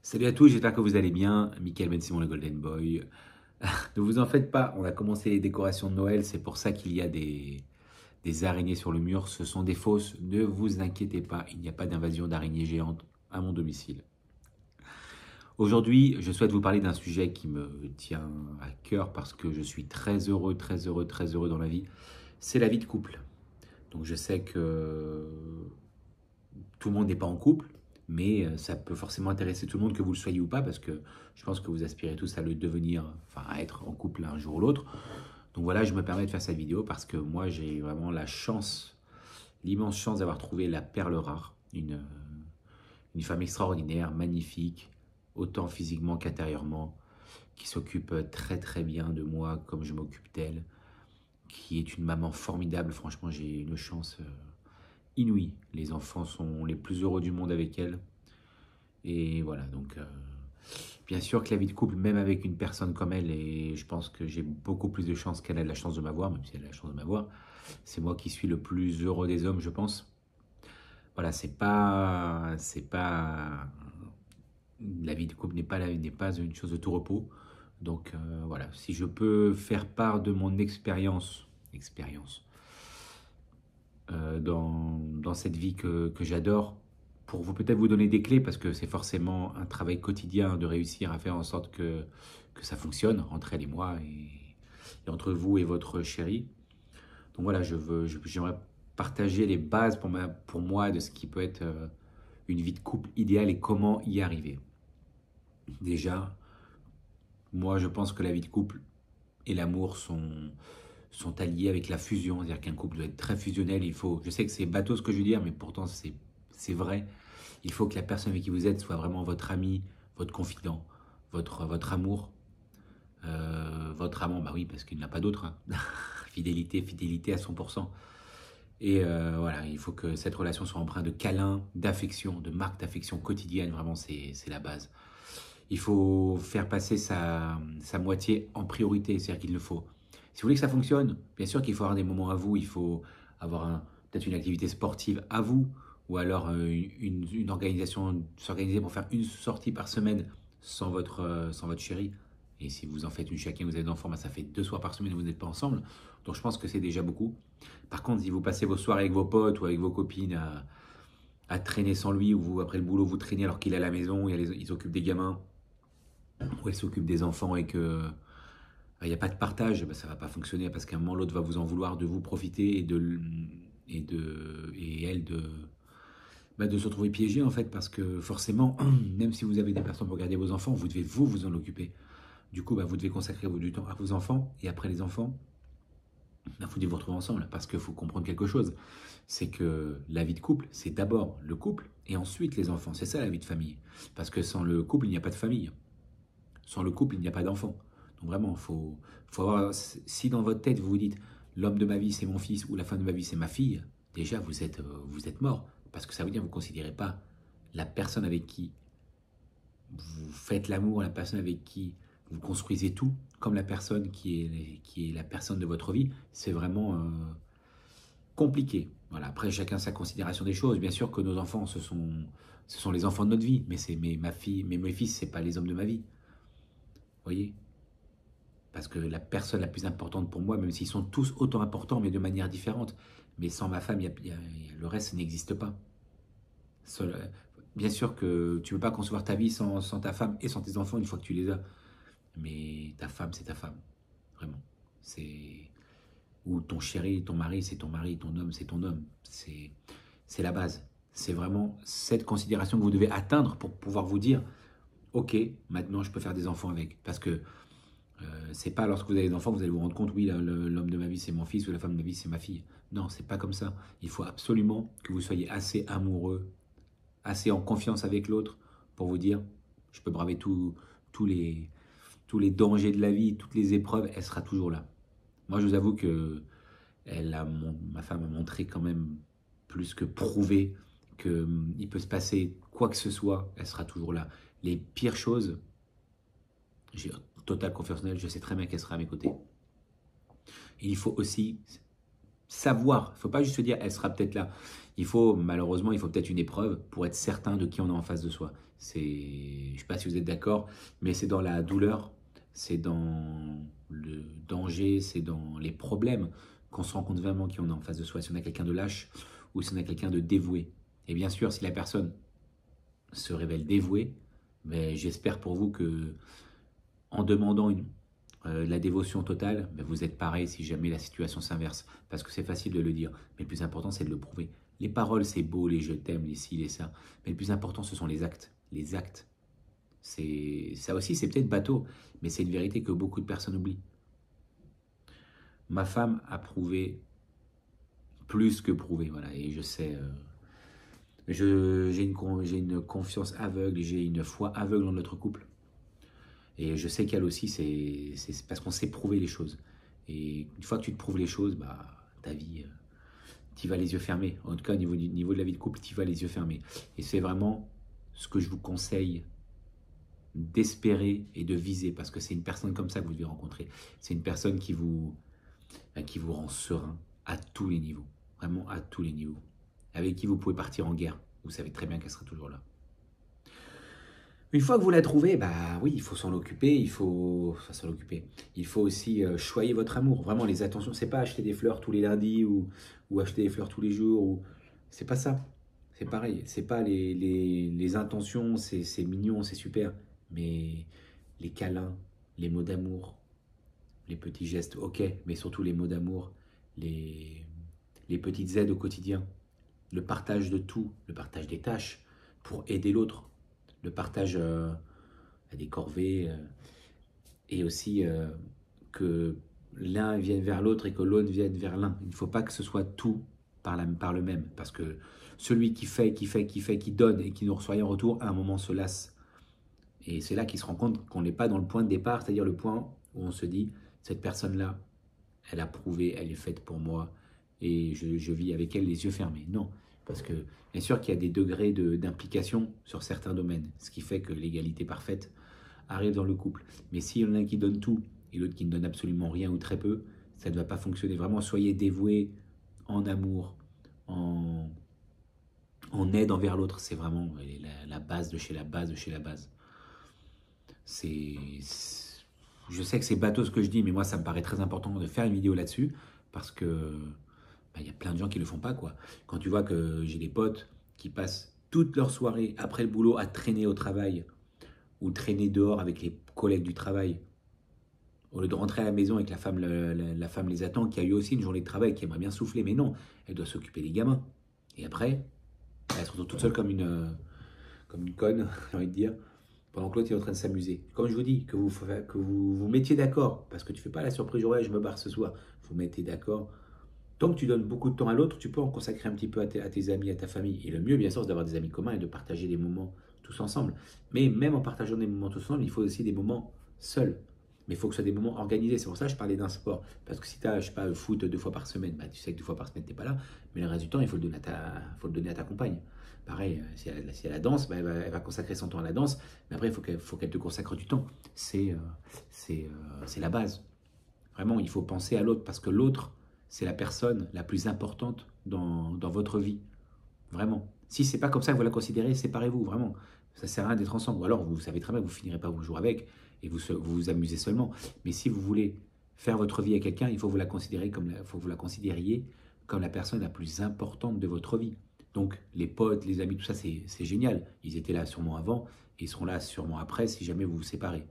Salut à tous, j'espère que vous allez bien. Mickaël Ben Simon, le Golden Boy. Ne vous en faites pas, on a commencé les décorations de Noël, c'est pour ça qu'il y a des araignées sur le mur. Ce sont des fausses, ne vous inquiétez pas, il n'y a pas d'invasion d'araignées géantes à mon domicile. Aujourd'hui, je souhaite vous parler d'un sujet qui me tient à cœur parce que je suis très heureux, très heureux, très heureux dans la vie. C'est la vie de couple. Donc je sais que tout le monde n'est pas en couple, mais ça peut forcément intéresser tout le monde, que vous le soyez ou pas, parce que je pense que vous aspirez tous à le devenir, enfin à être en couple un jour ou l'autre. Donc voilà, je me permets de faire cette vidéo parce que moi j'ai vraiment la chance, l'immense chance d'avoir trouvé la perle rare, une femme extraordinaire, magnifique, autant physiquement qu'intérieurement, qui s'occupe très très bien de moi comme je m'occupe d'elle, qui est une maman formidable. Franchement, j'ai une chance inouïe. Les enfants sont les plus heureux du monde avec elle. Et voilà, donc bien sûr que la vie de couple, même avec une personne comme elle, et je pense que j'ai beaucoup plus de chance qu'elle a de la chance de m'avoir, même si elle a la chance de m'avoir, c'est moi qui suis le plus heureux des hommes, je pense. Voilà, la vie de couple n'est pas une chose de tout repos. Donc voilà, si je peux faire part de mon expérience dans cette vie que j'adore, pour vous peut-être vous donner des clés, parce que c'est forcément un travail quotidien de réussir à faire en sorte que ça fonctionne entre elle et moi, et entre vous et votre chérie. Donc voilà, j'aimerais partager les bases pour moi de ce qui peut être une vie de couple idéale et comment y arriver. Déjà, moi je pense que la vie de couple et l'amour sont alliés avec la fusion, c'est-à-dire qu'un couple doit être très fusionnel. Je sais que c'est bateau ce que je veux dire, mais pourtant c'est vrai. Il faut que la personne avec qui vous êtes soit vraiment votre ami, votre confident, votre amour, votre amant, bah oui, parce qu'il n'y en a pas d'autre, hein. Fidélité, fidélité à 100%. Et voilà, il faut que cette relation soit empreinte de câlins, d'affection, de marques d'affection quotidienne, vraiment c'est la base. Il faut faire passer sa moitié en priorité, c'est-à-dire qu'il le faut. Si vous voulez que ça fonctionne, bien sûr qu'il faut avoir des moments à vous, il faut avoir peut-être une activité sportive à vous, ou alors une organisation, s'organiser pour faire une sortie par semaine sans votre chérie. Et si vous en faites une chacun, vous avez des enfants, bah, ça fait 2 soirs par semaine où vous n'êtes pas ensemble. Donc je pense que c'est déjà beaucoup. Par contre, si vous passez vos soirées avec vos potes ou avec vos copines à traîner sans lui, ou vous, après le boulot, vous traînez alors qu'il est à la maison, ils s'occupent des gamins, ou elle s'occupe des enfants et que il n'y a pas de partage, bah, ça ne va pas fonctionner parce qu'à un moment l'autre va vous en vouloir de vous profiter et elle de se retrouver piégée en fait, parce que forcément, même si vous avez des personnes pour garder vos enfants, vous devez vous en occuper. Du coup, bah, vous devez consacrer du temps à vos enfants, et après les enfants, bah, vous devez vous retrouver ensemble, parce qu'il faut comprendre quelque chose, c'est que la vie de couple, c'est d'abord le couple et ensuite les enfants. C'est ça la vie de famille, parce que sans le couple, il n'y a pas de famille. Sans le couple, il n'y a pas d'enfant. Donc vraiment, faut avoir, si dans votre tête vous vous dites l'homme de ma vie c'est mon fils ou la femme de ma vie c'est ma fille, déjà vous êtes mort. Parce que ça veut dire que vous ne considérez pas la personne avec qui vous faites l'amour, la personne avec qui vous construisez tout, comme la personne qui est la personne de votre vie. C'est vraiment compliqué. Voilà. Après, chacun sa considération des choses. Bien sûr que nos enfants, ce sont les enfants de notre vie, mais ma fille, mais mes fils, c'est pas les hommes de ma vie. Vous voyez? Parce que la personne la plus importante pour moi, même s'ils sont tous autant importants, mais de manière différente, mais sans ma femme, le reste n'existe pas. Bien sûr que tu ne peux pas concevoir ta vie sans ta femme et sans tes enfants une fois que tu les as. Mais ta femme, c'est ta femme. Vraiment. C'est... Ou ton chéri, ton mari, c'est ton mari, ton homme, c'est ton homme. C'est la base. C'est vraiment cette considération que vous devez atteindre pour pouvoir vous dire, ok, maintenant je peux faire des enfants avec. Parce que c'est pas lorsque vous avez des enfants que vous allez vous rendre compte, oui, l'homme de ma vie c'est mon fils ou la femme de ma vie c'est ma fille. Non, c'est pas comme ça. Il faut absolument que vous soyez assez amoureux, assez en confiance avec l'autre pour vous dire, je peux braver tous les, tous les dangers de la vie, toutes les épreuves, elle sera toujours là. Moi, je vous avoue que ma femme a montré quand même plus que prouvé qu'il peut se passer quoi que ce soit, elle sera toujours là. Les pires choses, j'ai totale confiance en elle, je sais très bien qu'elle sera à mes côtés. Et il faut aussi savoir, il ne faut pas juste se dire, elle sera peut-être là. Malheureusement, il faut peut-être une épreuve pour être certain de qui on a en face de soi. Je ne sais pas si vous êtes d'accord, mais c'est dans la douleur, c'est dans le danger, c'est dans les problèmes qu'on se rend compte vraiment qui on a en face de soi. Si on a quelqu'un de lâche ou si on a quelqu'un de dévoué. Et bien sûr, si la personne se révèle dévouée, mais j'espère pour vous que en demandant la dévotion totale, ben vous êtes pareil si jamais la situation s'inverse. Parce que c'est facile de le dire, mais le plus important, c'est de le prouver. Les paroles, c'est beau, les je t'aime, les ci, les ça. Mais le plus important, ce sont les actes. Les actes. Ça aussi, c'est peut-être bateau, mais c'est une vérité que beaucoup de personnes oublient. Ma femme a prouvé plus que prouvé, voilà. Et je sais, j'ai une confiance aveugle, j'ai une foi aveugle dans notre couple. Et je sais qu'elle aussi, c'est parce qu'on sait prouver les choses. Et une fois que tu te prouves les choses, bah, ta vie, tu vas les yeux fermés. En tout cas, au niveau de la vie de couple, tu vas les yeux fermés. Et c'est vraiment ce que je vous conseille d'espérer et de viser, parce que c'est une personne comme ça que vous devez rencontrer. C'est une personne qui vous rend serein à tous les niveaux. Vraiment à tous les niveaux. Avec qui vous pouvez partir en guerre. Vous savez très bien qu'elle sera toujours là. Une fois que vous la trouvez, bah oui, il faut s'en occuper, il faut s'en occuper. Il faut aussi choyer votre amour. Vraiment, les attentions, c'est pas acheter des fleurs tous les lundis ou acheter des fleurs tous les jours. C'est pas ça. C'est pareil. C'est pas les intentions, c'est mignon, c'est super. Mais les câlins, les mots d'amour, les petits gestes, ok, mais surtout les mots d'amour, les petites aides au quotidien, le partage de tout, le partage des tâches pour aider l'autre, le partage des corvées et aussi que l'un vienne vers l'autre et que l'autre vienne vers l'un. Il ne faut pas que ce soit tout par le même, parce que celui qui fait, qui donne et qui ne reçoit rien en retour, à un moment se lasse. Et c'est là qu'il se rend compte qu'on n'est pas dans le point de départ, c'est-à-dire le point où on se dit, cette personne-là, elle a prouvé, elle est faite pour moi, et je vis avec elle les yeux fermés. Non, parce que bien sûr qu'il y a des degrés d'implication sur certains domaines, ce qui fait que l'égalité parfaite arrive dans le couple. Mais s'il y en a un qui donne tout et l'autre qui ne donne absolument rien ou très peu, ça ne va pas fonctionner. Vraiment, soyez dévoués en amour, en aide envers l'autre. C'est vraiment la base de chez la base de chez la base. Je sais que c'est bateau ce que je dis, mais moi ça me paraît très important de faire une vidéo là-dessus parce que il y a plein de gens qui le font pas, quoi. Quand tu vois que j'ai des potes qui passent toute leur soirée après le boulot à traîner au travail ou traîner dehors avec les collègues du travail, au lieu de rentrer à la maison et que la femme les attend, qui a eu aussi une journée de travail, qui aimerait bien souffler, mais non, elle doit s'occuper des gamins. Et après, elle se retrouve toute seule comme une conne, j'ai envie de dire, pendant que l'autre est en train de s'amuser. Comme je vous dis, que vous vous mettiez d'accord, parce que tu fais pas la surprise, ouais, je me barre ce soir, vous mettez d'accord. Tant que tu donnes beaucoup de temps à l'autre, tu peux en consacrer un petit peu à tes amis, à ta famille. Et le mieux, bien sûr, c'est d'avoir des amis communs et de partager des moments tous ensemble. Mais même en partageant des moments tous ensemble, il faut aussi des moments seuls. Mais il faut que ce soit des moments organisés. C'est pour ça que je parlais d'un sport. Parce que si tu as, je sais pas, le foot 2 fois par semaine, bah, tu sais que 2 fois par semaine, tu n'es pas là. Mais le reste du temps, il faut le donner à ta compagne. Pareil, si elle a danse, bah, elle va consacrer son temps à la danse. Mais après, il faut qu'elle te consacre du temps. C'est la base. Vraiment, il faut penser à l'autre parce que l'autre, c'est la personne la plus importante dans votre vie. Vraiment. Si c'est pas comme ça que vous la considérez, séparez-vous, vraiment. Ça sert à rien d'être ensemble. Ou alors, vous savez très bien que vous finirez pas vos jours avec et vous amusez seulement. Mais si vous voulez faire votre vie avec quelqu'un, il faut faut que vous la considériez comme la personne la plus importante de votre vie. Donc, les potes, les amis, tout ça, c'est génial. Ils étaient là sûrement avant et ils seront là sûrement après si jamais vous vous séparez.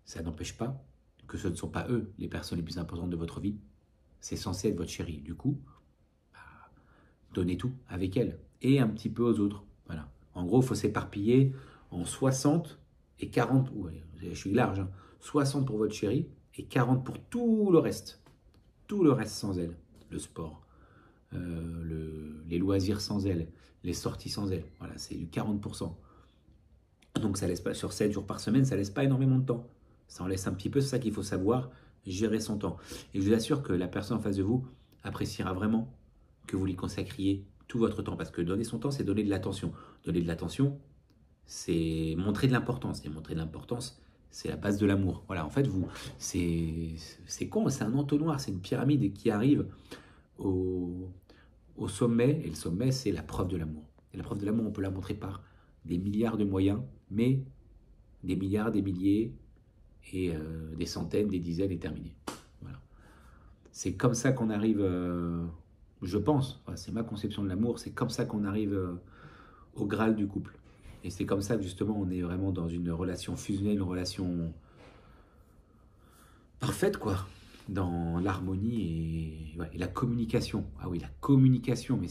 Ça n'empêche pas que ce ne sont pas eux les personnes les plus importantes de votre vie. C'est censé être votre chérie. Du coup, donnez tout avec elle et un petit peu aux autres. Voilà. En gros, il faut s'éparpiller en 60 et 40. Ouais, je suis large. Hein, 60 pour votre chérie et 40 pour tout le reste. Tout le reste sans elle. Le sport, les loisirs sans elle, les sorties sans elle. Voilà, c'est du 40%. Donc ça laisse pas, sur 7 jours par semaine, ça laisse pas énormément de temps. Ça en laisse un petit peu, c'est ça qu'il faut savoir, gérer son temps. Et je vous assure que la personne en face de vous appréciera vraiment que vous lui consacriez tout votre temps. Parce que donner son temps, c'est donner de l'attention. Donner de l'attention, c'est montrer de l'importance. Et montrer de l'importance, c'est la base de l'amour. Voilà, en fait, c'est con, c'est un entonnoir, c'est une pyramide qui arrive au sommet, et le sommet, c'est la preuve de l'amour. Et la preuve de l'amour, on peut la montrer par des milliards de moyens, mais des milliards, des milliers, et des centaines, des dizaines, et terminé. Voilà. C'est comme ça qu'on arrive, je pense, enfin, c'est ma conception de l'amour, c'est comme ça qu'on arrive au Graal du couple. Et c'est comme ça que justement on est vraiment dans une relation fusionnelle, une relation parfaite, quoi, dans l'harmonie et, ouais, et la communication. Ah oui, la communication, mais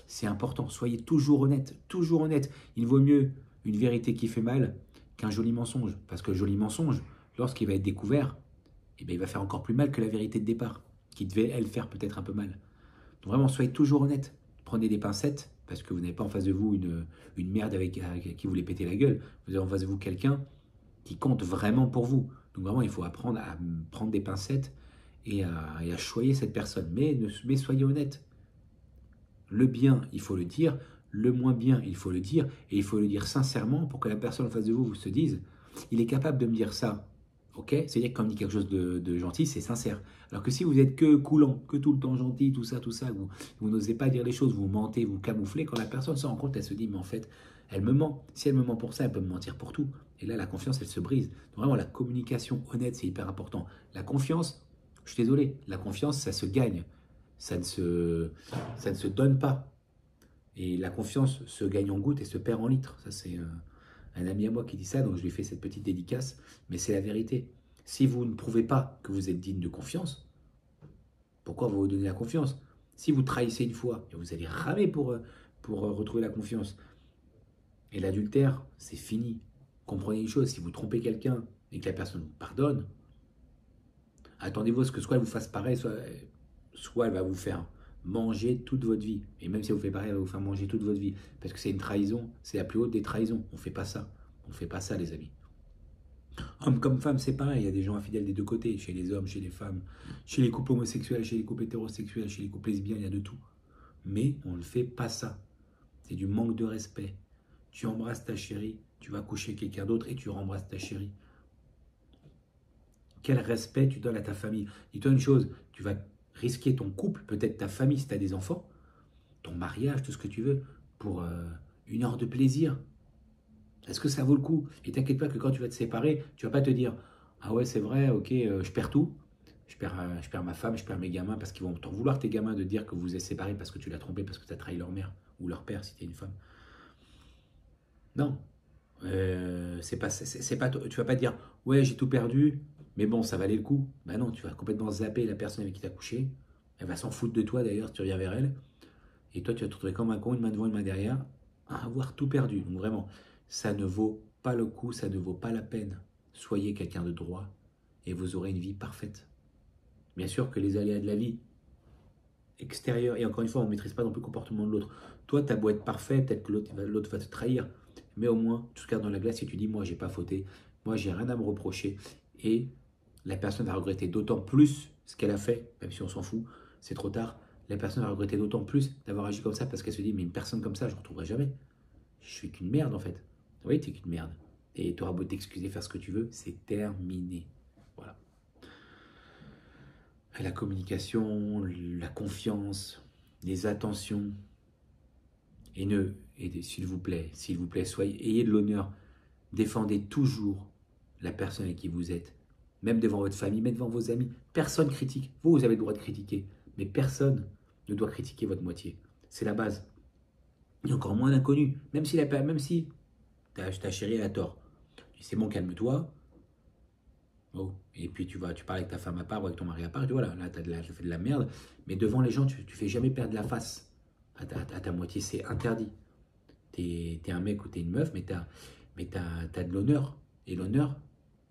c'est important. Soyez toujours honnête, toujours honnête. Il vaut mieux une vérité qui fait mal qu'un joli mensonge. Parce que le joli mensonge, lorsqu'il va être découvert, eh bien, il va faire encore plus mal que la vérité de départ, qui devait, elle, faire peut-être un peu mal. Donc vraiment, soyez toujours honnête. Prenez des pincettes, parce que vous n'avez pas en face de vous une merde avec qui vous voulez péter la gueule. Vous avez en face de vous quelqu'un qui compte vraiment pour vous. Donc vraiment, il faut apprendre à prendre des pincettes et à choyer cette personne. Mais soyez honnête. Le bien, il faut le dire. Le moins bien, il faut le dire. Et il faut le dire sincèrement pour que la personne en face de vous se dise, il est capable de me dire ça. Ok? C'est-à-dire que quand on dit quelque chose de gentil, c'est sincère. Alors que si vous êtes que coulant, que tout le temps gentil, tout ça, vous n'osez pas dire les choses, vous mentez, vous camouflez, quand la personne se rend compte, elle se dit, mais en fait, elle me ment. Si elle me ment pour ça, elle peut me mentir pour tout. Et là, la confiance, elle se brise. Donc vraiment, la communication honnête, c'est hyper important. La confiance, je suis désolé, la confiance, ça se gagne. Ça ne se donne pas. Et la confiance se gagne en gouttes et se perd en litres. Ça, c'est un ami à moi qui dit ça, donc je lui fais cette petite dédicace. Mais c'est la vérité. Si vous ne prouvez pas que vous êtes digne de confiance, pourquoi vous donnez la confiance? Si vous trahissez une fois, vous allez ramer pour retrouver la confiance. Et l'adultère, c'est fini. Comprenez une chose, si vous trompez quelqu'un et que la personne vous pardonne, attendez-vous à ce que soit elle vous fasse pareil, soit elle va vous faire manger toute votre vie. Et même si elle vous fait pareil, elle va vous faire manger toute votre vie. Parce que c'est une trahison, c'est la plus haute des trahisons. On ne fait pas ça. On ne fait pas ça, les amis. Homme comme femme, c'est pareil. Il y a des gens infidèles des deux côtés, chez les hommes, chez les femmes, chez les couples homosexuels, chez les couples hétérosexuels, chez les couples lesbiens, il y a de tout. Mais on ne fait pas ça. C'est du manque de respect. Tu embrasses ta chérie, tu vas coucher avec quelqu'un d'autre et tu rembrasses ta chérie. Quel respect tu donnes à ta famille? Dis-toi une chose, tu vas risquer ton couple, peut-être ta famille si tu as des enfants, ton mariage, tout ce que tu veux, pour une heure de plaisir. Est-ce que ça vaut le coup? Et t'inquiète pas que quand tu vas te séparer, tu vas pas te dire, ah ouais c'est vrai, ok, je perds tout, je perds ma femme, je perds mes gamins, parce qu'ils vont t'en vouloir tes gamins de dire que vous êtes séparés parce que tu l'as trompé, parce que tu as trahi leur mère ou leur père si tu es une femme. Non, c'est pas, tu vas pas dire, ouais j'ai tout perdu, mais bon ça valait le coup. Ben non, tu vas complètement zapper la personne avec qui tu as couché, elle va s'en foutre de toi d'ailleurs si tu reviens vers elle, et toi tu vas te retrouver comme un con, une main devant, une main derrière, à avoir tout perdu. Donc vraiment, ça ne vaut pas le coup, ça ne vaut pas la peine. Soyez quelqu'un de droit et vous aurez une vie parfaite. Bien sûr que les aléas de la vie extérieure, et encore une fois, on ne maîtrise pas non plus le comportement de l'autre. Toi, tu as beau être parfait, peut-être que l'autre va te trahir, mais au moins, tu te regardes dans la glace et tu dis, moi, j'ai pas fauté, moi, j'ai rien à me reprocher, et la personne va regretter d'autant plus ce qu'elle a fait, même si on s'en fout, c'est trop tard, la personne va regretter d'autant plus d'avoir agi comme ça, parce qu'elle se dit, mais une personne comme ça, je ne retrouverai jamais. Je suis qu'une merde, en fait. Oui, tu es qu'une merde. Et tu auras beau t'excuser, faire ce que tu veux, c'est terminé. Voilà. La communication, la confiance, les attentions. Et s'il vous plaît, ayez de l'honneur. Défendez toujours la personne avec qui vous êtes. Même devant votre famille, même devant vos amis. Personne critique. Vous avez le droit de critiquer. Mais personne ne doit critiquer votre moitié. C'est la base. Et encore moins l'inconnu. Même si ta chérie elle a tort. C'est bon, calme-toi. Oh. Et puis tu parles avec ta femme à part ou avec ton mari à part, et voilà, là tu fait de la merde, mais devant les gens, tu fais jamais perdre la face à ta moitié, c'est interdit. T'es un mec ou t'es une meuf, mais t'as de l'honneur. Et l'honneur,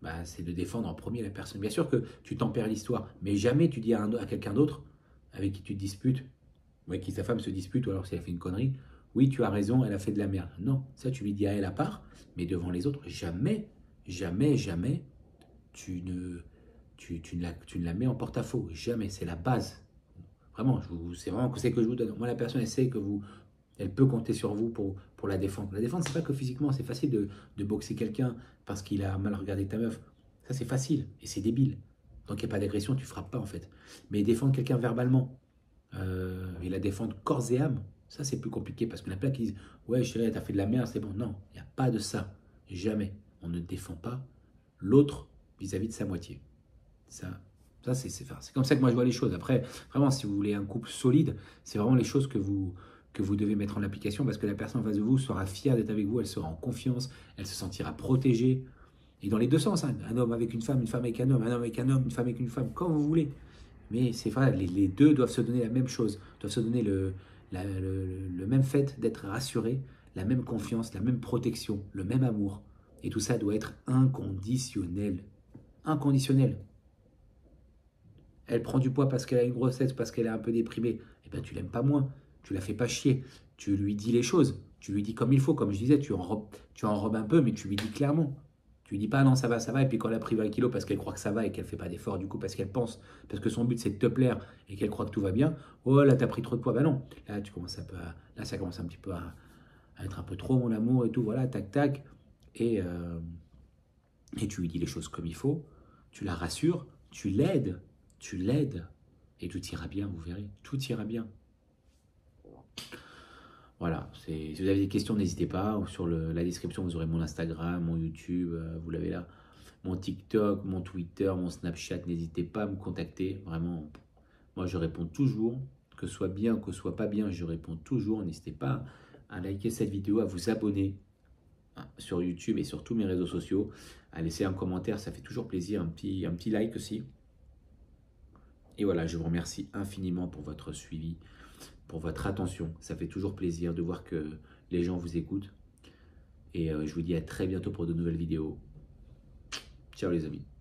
bah, c'est de défendre en premier la personne. Bien sûr que tu t'en perds l'histoire, mais jamais tu dis à quelqu'un d'autre avec qui tu te disputes, ou avec qui sa femme se dispute, ou alors si elle fait une connerie, oui, tu as raison, elle a fait de la merde. Non, ça tu lui dis à elle à part, mais devant les autres, jamais, jamais, jamais tu ne la mets en porte-à-faux. Jamais, c'est la base. Vraiment, c'est vraiment un conseil que je vous donne. Moi, la personne, elle sait que elle peut compter sur vous pour la défendre. La défendre, c'est pas que physiquement, c'est facile de boxer quelqu'un parce qu'il a mal regardé ta meuf. Ça, c'est facile et c'est débile. Tant qu'il n'y a pas d'agression, tu frappes pas en fait. Mais défendre quelqu'un verbalement, et la défendre corps et âme, ça c'est plus compliqué parce qu'il y en a plein qui disent ouais chérie, t'as fait de la merde, c'est bon. Non, il n'y a pas de ça. Jamais. On ne défend pas l'autre vis-à-vis de sa moitié. Ça c'est comme ça que moi je vois les choses. Après, vraiment, si vous voulez un couple solide, c'est vraiment les choses que vous devez mettre en application parce que la personne en face de vous sera fière d'être avec vous, elle sera en confiance, elle se sentira protégée. Et dans les deux sens, hein, un homme avec une femme avec un homme avec un homme, une femme avec une femme, quand vous voulez. Mais c'est vrai, les deux doivent se donner la même chose, doivent se donner le même fait d'être rassurés, la même confiance, la même protection, le même amour. Et tout ça doit être inconditionnel. Inconditionnel. Elle prend du poids parce qu'elle a une grossesse, parce qu'elle est un peu déprimée. Eh bien, tu l'aimes pas moins. Tu la fais pas chier. Tu lui dis les choses. Tu lui dis comme il faut. Comme je disais, tu enrobes un peu, mais tu lui dis clairement. Tu lui dis pas non, ça va, ça va. Et puis quand elle a pris 20 kilos parce qu'elle croit que ça va et qu'elle fait pas d'effort, du coup, parce qu'elle pense, parce que son but c'est de te plaire et qu'elle croit que tout va bien. Oh là, t'as pris trop de poids. Bah non. Là, là, ça commence un petit peu à être un peu trop mon amour et tout. Voilà, tac, tac. Et, euh, et tu lui dis les choses comme il faut. Tu la rassures. Tu l'aides et tout ira bien, vous verrez, tout ira bien. Voilà, si vous avez des questions, n'hésitez pas. Sur la description, vous aurez mon Instagram, mon YouTube, vous l'avez là, mon TikTok, mon Twitter, mon Snapchat. N'hésitez pas à me contacter. Vraiment, moi je réponds toujours, que ce soit bien, que ce soit pas bien, je réponds toujours. N'hésitez pas à liker cette vidéo, à vous abonner sur YouTube et sur tous mes réseaux sociaux, à laisser un commentaire, ça fait toujours plaisir, un petit like aussi. Et voilà, je vous remercie infiniment pour votre suivi, pour votre attention. Ça fait toujours plaisir de voir que les gens vous écoutent. Et je vous dis à très bientôt pour de nouvelles vidéos. Ciao les amis.